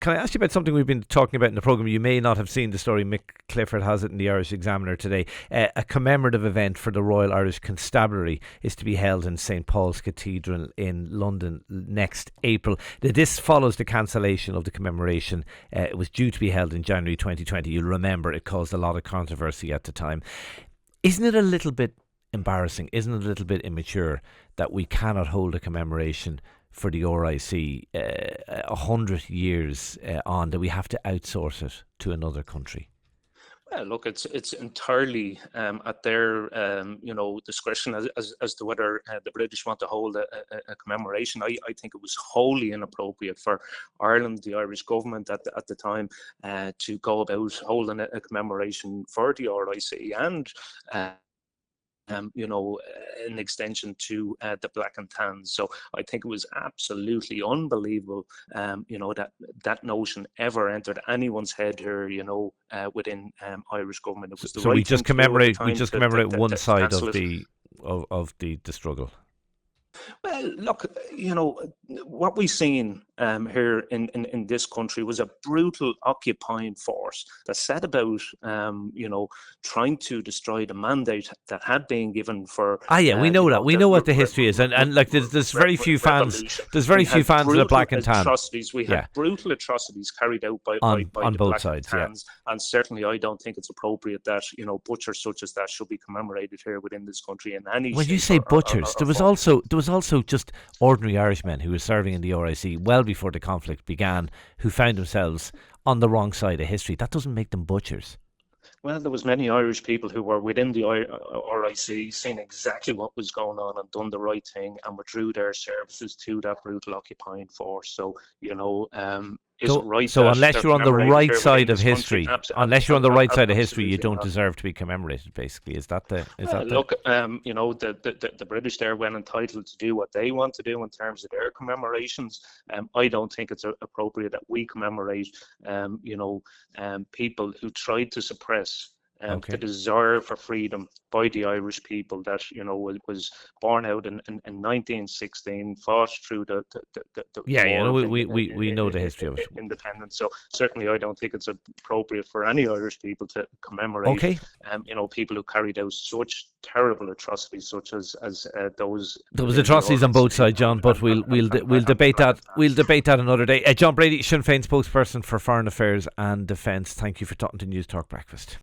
Can I ask you about something we've been talking about in the programme? You may not have seen the story. Mick Clifford has it in the Irish Examiner today. A commemorative event for the Royal Irish Constabulary is to be held in St Paul's Cathedral in London next April. This follows the cancellation of the commemoration. It was due to be held in January 2020. You'll remember it caused a lot of controversy at the time. Isn't it a little bit embarrassing? Isn't it a little bit immature that we cannot hold a commemoration for the RIC 100 years on, that we have to outsource it to another country? Well, look, it's entirely at their discretion as to whether the British want to hold a commemoration. I think it was wholly inappropriate for Ireland, the Irish government at the time, to go about holding a commemoration for the RIC and an extension to the Black and Tans. So I think it was absolutely unbelievable, that notion ever entered anyone's head here, within Irish government. It was the so right we just thing to do at the commemorate. We time just to commemorate one side cancel of it. the struggle. Well, look, what we've seen here in this country was a brutal occupying force that set about, trying to destroy the mandate that had been given for. We know that. We know what the history is, and like there's very few fans. Revolution. There's very few fans of the Black and Tan. We had brutal atrocities carried out by on the both Black sides, and Tans, and certainly I don't think it's appropriate that butchers such as that should be commemorated here within this country in any. When you say butchers, there was also just ordinary Irishmen who were serving in the RIC well before the conflict began, who found themselves on the wrong side of history. That doesn't make them butchers. Well, there was many Irish people who were within the RIC, seeing exactly what was going on and done the right thing and withdrew their services to that brutal occupying force. So, is it right? So unless you're on the right side of history, you don't not. deserve to be commemorated. Basically, is that the? Look, the British there went entitled to do what they want to do in terms of their commemorations. I don't think it's appropriate that we commemorate, people who tried to suppress the desire for freedom by the Irish people that was born out in 1916, fought through the we know the history of it. Independence. So certainly I don't think it's appropriate for any Irish people to commemorate people who carried out such terrible atrocities such as those. There was atrocities on both sides, John, but we'll debate that. We'll debate that another day. John Brady, Sinn Féin spokesperson for Foreign Affairs and Defence. Thank you for talking to News Talk Breakfast.